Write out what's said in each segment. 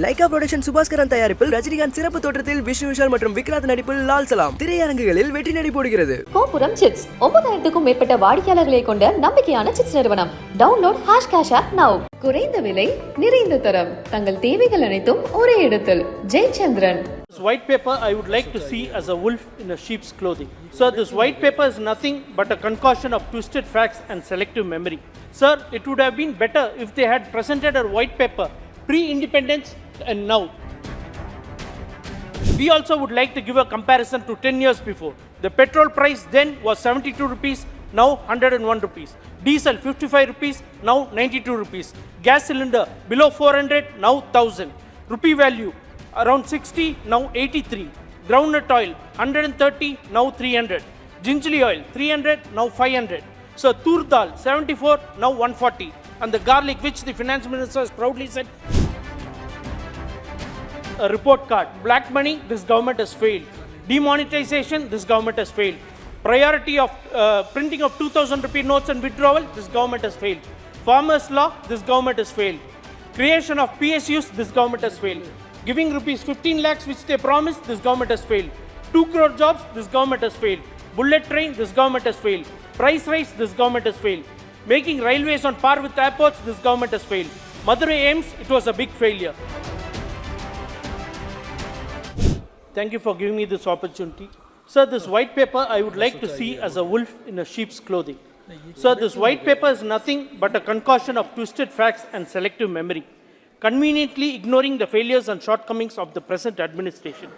Lyca production Subaskaran தயாரிப்பில் ரஜினிகாந்த் சிறப்பு தோற்றத்தில் விஷ்ணு விஷால் மற்றும் விக்ராந்த் நடிப்பில் லால் சலாம் திரையரங்குகளில் வெற்றி நடை போடுகிறது. கோபுரம் சிட்ஸ் 9000க்கும் மேற்பட்ட வாடிக்கையாளர்களை கொண்ட நம்பிக்கையான சிட்ஸ் நிறுவனம். Download #cash app now. குறைந்த விலை நிறைந்த தரம் தங்கள் தேவைகள் அனைத்தும் ஒரே இடத்தில். Jayachandran. This white paper I would like to see as a wolf in a sheep's clothing. Sir, this white paper is nothing but a concoction of twisted facts and selective memory. Sir, it would have been better if they had presented a white paper pre-independence and now. We also would like to give a comparison to 10 years before. The petrol price then was 72 rupees, now 101 rupees. Diesel 55 rupees, now 92 rupees. Gas cylinder below 400, now 1000. Rupee value around 60, now 83. Groundnut oil 130, now 300. Gingerly oil 300, now 500. So tur dal 74, now 140. And the garlic, which the finance minister has proudly said, a report card. Black money, this government has failed. Demonetization, this government has failed. Priority of printing of 2000 rupee notes and withdrawal, this government has failed. Farmers law, this government has failed. Creation of PSUs, this government has failed. Giving rupees 15 lakhs which they promised, this government has failed. 2 crore jobs, this government has failed. Bullet train, this government has failed. Price rise, this government has failed. Making railways on par with airports, this government has failed. Madurai aims, it was a big failure. Thank you for giving me this opportunity. Sir, this white paper I would like to see as a wolf in a sheep's clothing. Sir, this white paper is nothing but a concoction of twisted facts and selective memory, conveniently ignoring the failures and shortcomings of the present administration.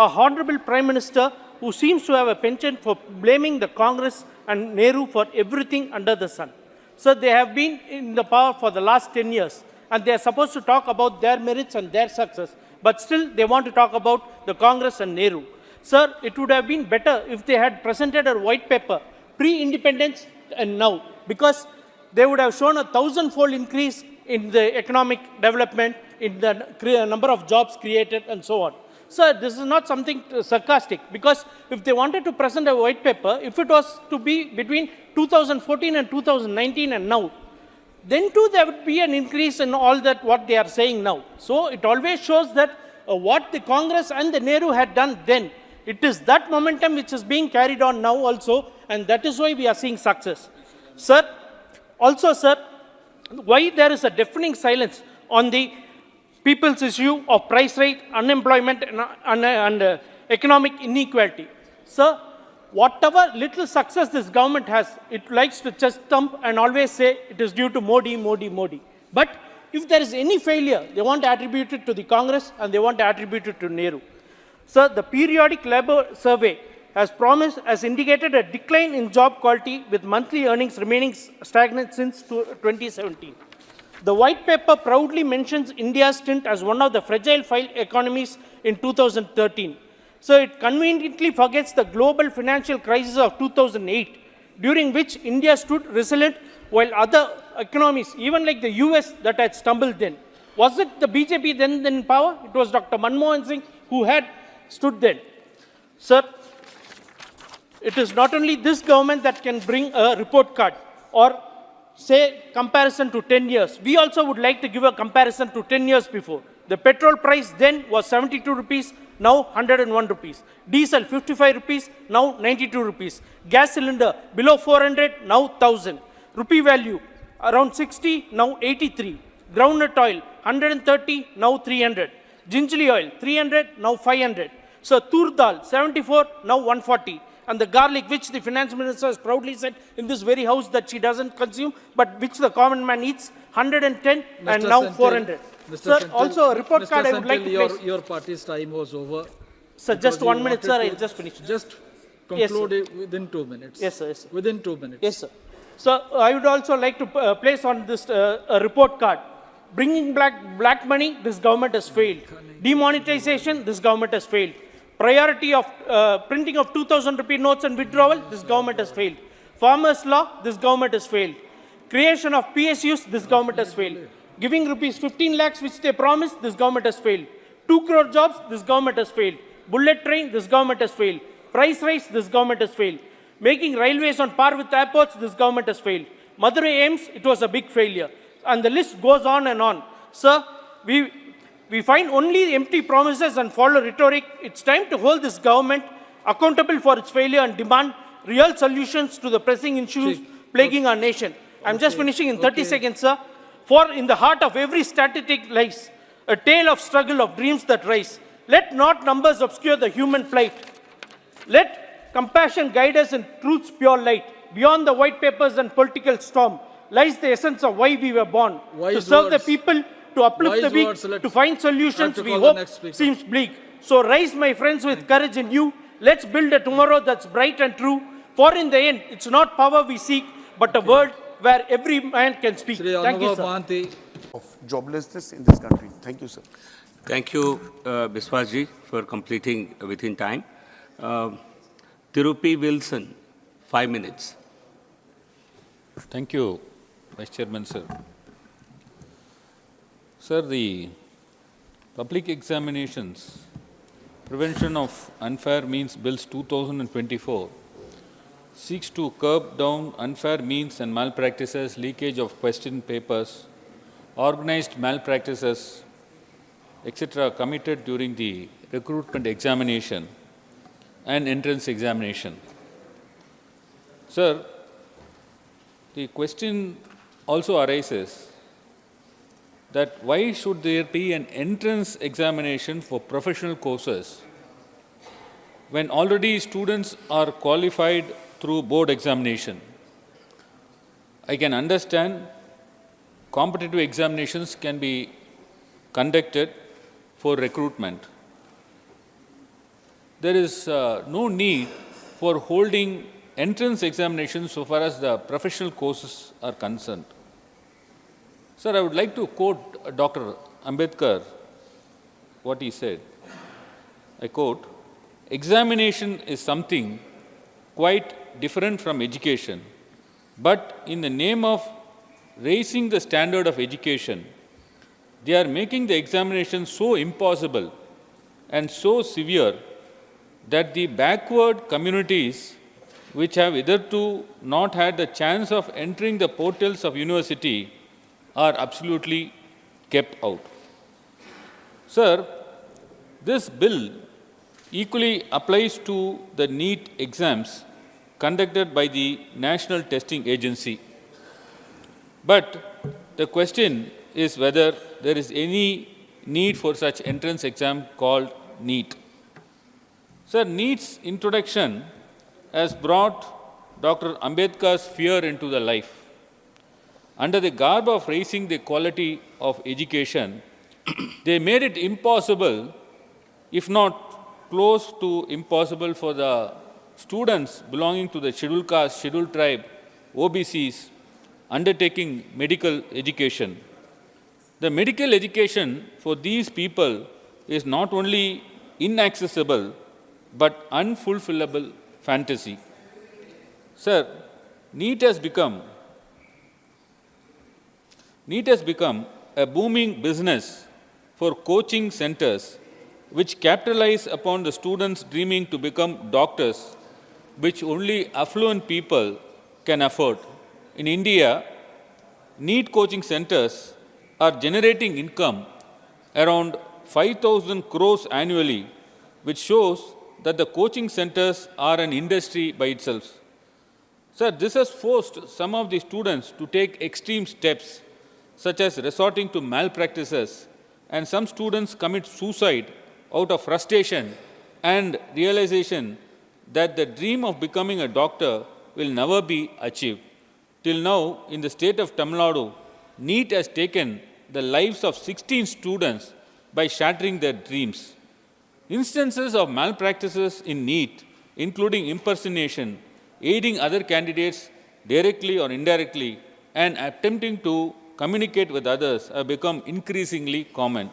A honorable Prime Minister who seems to have a penchant for blaming the Congress and Nehru for everything under the sun. Sir, they have been in the power for the last 10 years and they are supposed to talk about their merits and their success, but still they want to talk about the Congress and Nehru. Sir, it would have been better if they had presented a white paper pre-independence and now, because they would have shown a 1,000-fold increase in the economic development, in the number of jobs created and so on. Sir, this is not something sarcastic, because if they wanted to present a white paper, if it was to be between 2014 and 2019 and now, then too there would be an increase in all that what they are saying now. So it always shows that what the Congress and the Nehru had done then, it is that momentum which is being carried on now also, and that is why we are seeing success. Sir, also sir, why there is a deafening silence on the people's issue of price rate, unemployment and economic inequality? Sir, whatever little success this government has, it likes to chest thump and always say it is due to Modi, Modi, Modi. But if there is any failure, they want to attribute it to the Congress and they want to attribute it to Nehru. Sir, the periodic labor survey has indicated a decline in job quality with monthly earnings remaining stagnant since 2017. The white paper proudly mentions India's stint as one of the fragile economies in 2013. So it conveniently forgets the global financial crisis of 2008, during which India stood resilient while other economies, even like the US, that had stumbled then. Was it the BJP then in power? It was Dr. Manmohan Singh who had stood then. Sir, it is not only this government that can bring a report card or say comparison to 10 years. We also would like to give a comparison to 10 years before. The petrol price then was 72 rupees, now 101 rupees. Diesel 55 rupees, now 92 rupees. Gas cylinder below 400, now 1000. Rupee value around 60, now 83. Groundnut oil 130, now 300. Gingerly oil 300, now 500. So tur dal 74, now 140. And the garlic, which the finance minister has proudly said in this very house that she doesn't consume, but which the common man eats, 110 and now Senthil, 400. Mr. Sir, Senthil, also a report Mr. card Senthil, I would like to place. Your party's time was over. Sir, just 1 minute, sir. I'll just finish. Just conclude yes, it within 2 minutes. Yes, sir. Yes, sir. Within 2 minutes. Yes, sir. So I would also like to place on this a report card. Bringing black money, this government has failed. Demonetization, this government has failed. Priority of printing of 2000 rupee notes and withdrawal, this government has failed. Farmers law, this government has failed. Creation of PSUs, this government has failed. Giving rupees 15 lakhs which they promised, this government has failed. 2 crore jobs, this government has failed. Bullet train, this government has failed. Price rise, this government has failed. Making railways on par with airports, this government has failed. Madurai aims, it was a big failure. And the list goes on and on. Sir, We find only empty promises and follow rhetoric. It's time to hold this government accountable for its failure and demand real solutions to the pressing issues plaguing our nation. I'm just finishing in 30 seconds, sir. For in the heart of every statistic lies a tale of struggle of dreams that rise. Let not numbers obscure the human plight. Let compassion guide us in truth's pure light. Beyond the white papers and political storm lies the essence of why we were born. To serve the people, to uplift the weak, to find solutions we hope seems bleak. So rise, my friends, with courage in you. Let's build a tomorrow that's bright and true. For in the end, it's not power we seek, but a world where every man can speak. Thank you, sir. Of joblessness in this country. Thank you, sir. Thank you, Biswasji, for completing within time. Tirupi Wilson, 5 minutes. Thank you, Vice Chairman, sir. Sir, the Public Examinations Prevention of Unfair Means Bills 2024 seeks to curb down unfair means and malpractices, leakage of question papers, organized malpractices, etc. committed during the recruitment examination and entrance examination. Sir, the question also arises that why should there be an entrance examination for professional courses when already students are qualified through board examination? I can understand competitive examinations can be conducted for recruitment. There is no need for holding entrance examinations so far as the professional courses are concerned. Sir, I would like to quote Dr. Ambedkar, what he said. I quote, "Examination is something quite different from education, but in the name of raising the standard of education, they are making the examination so impossible and so severe that the backward communities which have hitherto not had the chance of entering the portals of university are absolutely kept out." Sir, this bill equally applies to the NEET exams conducted by the National Testing Agency. But the question is whether there is any need for such entrance exam called NEET. Sir, NEET's introduction has brought Dr. Ambedkar's fear into the life. Under the garb of raising the quality of education, they made it impossible, if not close to impossible, for the students belonging to the scheduled caste, scheduled tribe, OBCs, undertaking medical education. The medical education for these people is not only inaccessible, but unfulfillable fantasy. Sir, NEET has become a booming business for coaching centers which capitalize upon the students dreaming to become doctors, which only affluent people can afford. In India, NEET coaching centers are generating income around 5,000 crores annually, which shows that the coaching centers are an industry by itself. Sir, this has forced some of the students to take extreme steps, such as resorting to malpractices, and some students commit suicide out of frustration and realization that the dream of becoming a doctor will never be achieved. Till now, in the state of Tamil Nadu, NEET has taken the lives of 16 students by shattering their dreams. Instances of malpractices in NEET, including impersonation, aiding other candidates directly or indirectly, and attempting to communicate with others have become increasingly common.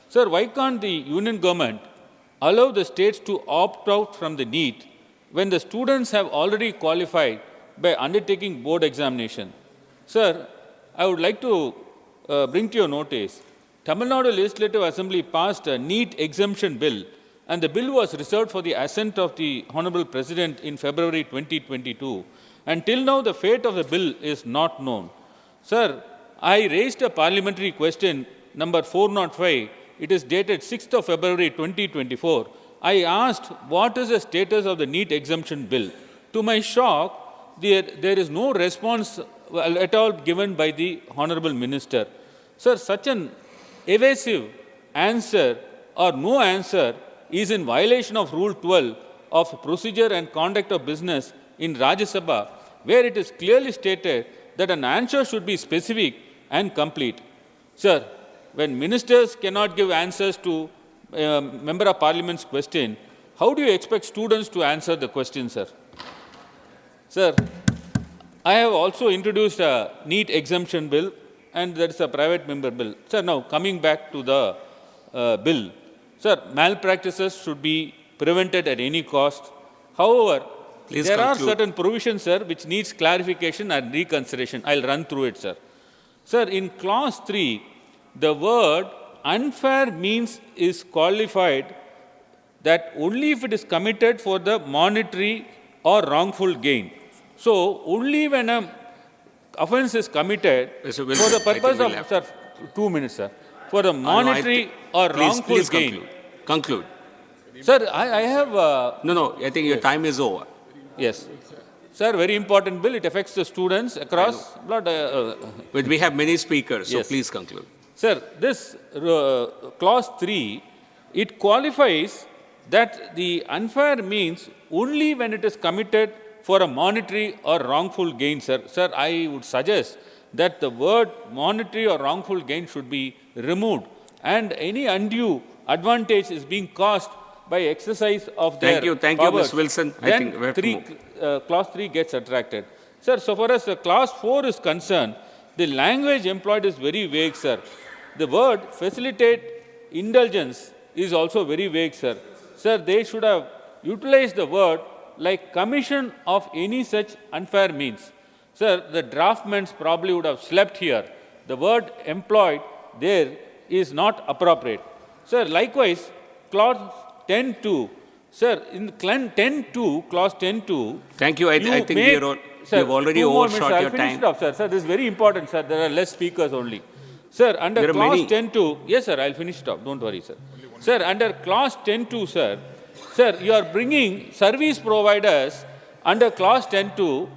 Sir, why can't the union government allow the states to opt out from the NEET when the students have already qualified by undertaking board examination? Sir, I would like to bring to your notice, Tamil Nadu Legislative Assembly passed a NEET exemption bill, and the bill was reserved for the assent of the Honorable President in February 2022. And till now, the fate of the bill is not known. Sir, I raised a parliamentary question number 405 it is dated 6th of February 2024, I asked what is the status of the NEET exemption bill. To my shock, there is no response at all given by the Honorable Minister. Sir, such an evasive answer or no answer is in violation of Rule 12 of Procedure and Conduct of Business in Rajya Sabha, where it is clearly stated that an answer should be specific and complete. Sir, when ministers cannot give answers to Member of Parliament's question, how do you expect students to answer the question, sir? Sir, I have also introduced a NEET exemption bill, and that is a private member bill. Sir, now coming back to the bill. Sir, malpractices should be prevented at any cost. However, there are certain provisions, sir, which needs clarification and reconsideration. I'll run through it, sir. Sir, in clause 3, the word unfair means is qualified that only if it is committed for the monetary or wrongful gain. So, only when an offense is committed for the purpose of, sir, 2 minutes, sir, for the monetary or wrongful gain. Conclude. Sir, I have... No, I think your time is over. Yes. Sir, very important bill. It affects the students across... But we have many speakers, so please conclude. Sir, this clause 3, it qualifies that the unfair means only when it is committed for a monetary or wrongful gain, sir. Sir, I would suggest that the word monetary or wrongful gain should be removed, and any undue advantage is being caused by exercise of their powers. Thank you, Ms. Wilson. I think we have to move. Clause 3 gets attracted. Sir, so far as clause 4 is concerned, the language employed is very vague, sir. The word facilitate indulgence is also very vague, sir. Sir, they should have utilized the word like commission of any such unfair means. Sir, the draftmen probably would have slept here. The word employed there is not appropriate. Sir, likewise, clause 10.2. Sir, in 10.2, clause 10.2... Thank you. I think you've already overshot your time. Sir, this is very important, sir. There are less speakers only. Sir, under clause 10.2... Yes, sir, I'll finish it off. Don't worry, sir. Sir, under clause 10.2, sir, you are bringing service providers under clause 10.2.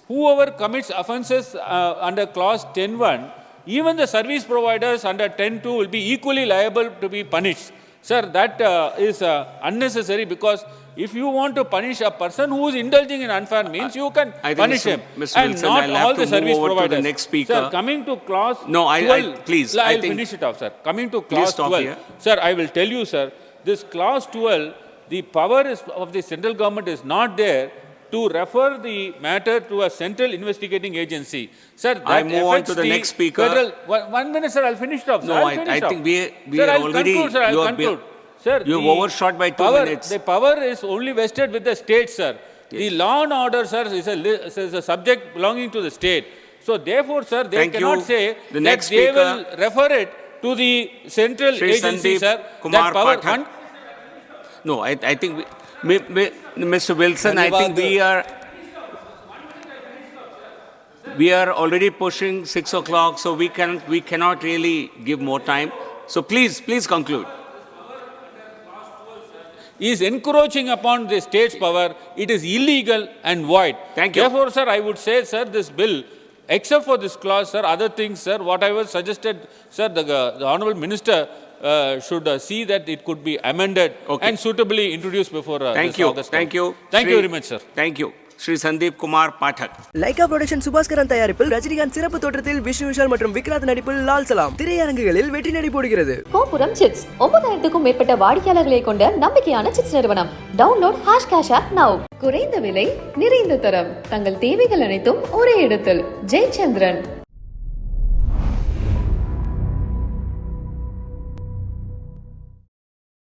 Whoever commits offences under clause 10.1, even the service providers under 10.2 will be equally liable to be punished. Sir, that is unnecessary, because if you want to punish a person who is indulging in unfair means, you can punish him. Mr. And Wilson, not all the service providers. To the next speaker. Sir, coming to clause 12. Please. I'll finish it off, sir. Coming to clause 12. Here. Sir, I will tell you, sir, this clause 12, the power of the central government is not there to refer the matter to a central investigating agency. Sir, that I move on to the next speaker. Federal, 1 minute, sir, I'll finish it off. No, I think we sir, are already... Conclude, sir, I'll conclude. Sir, you have overshot by 2 minutes. The power is only vested with the state, sir. Yes. The law and order, sir, is a subject belonging to the state. So, therefore, sir, they cannot say that they will refer it to the central agency, sir. Kumar Pathak. No, I think... Mr. Wilson, I think we are already pushing 6 o'clock, so we cannot really give more time. So please conclude. Is encroaching upon the state's power. It is illegal and void. Thank you. Therefore, sir, I would say, sir, this bill, except for this clause, sir, other things, sir, what I was suggested, sir, the Honourable Minister should see that it could be amended and suitably introduced before Thank you very much, sir. Thank you. Shri Senthil Kumar Pathak. Lyca production Subaskaran தயாரிப்பில் ரஜினிகாந்த் சிறப்பு தோற்றத்தில் விஷ்ணு விஷால் மற்றும் விக்ராத் நடிப்பில் லால் சலாம் திரையரங்குகளில் வெற்றி நடை போடுகிறது. கோபுரம் சிட்ஸ் 9000க்கும் மேற்பட்ட வாடிக்கையாளர்களை கொண்ட நம்பிக்கையான சிட்ஸ் நிறுவனம். Download #cash now. குறைந்த விலை, நிறைந்த தரம். தங்கள் தேவைகள் அனைத்தும் ஒரே இடத்தில். ஜெயச்சந்திரன்.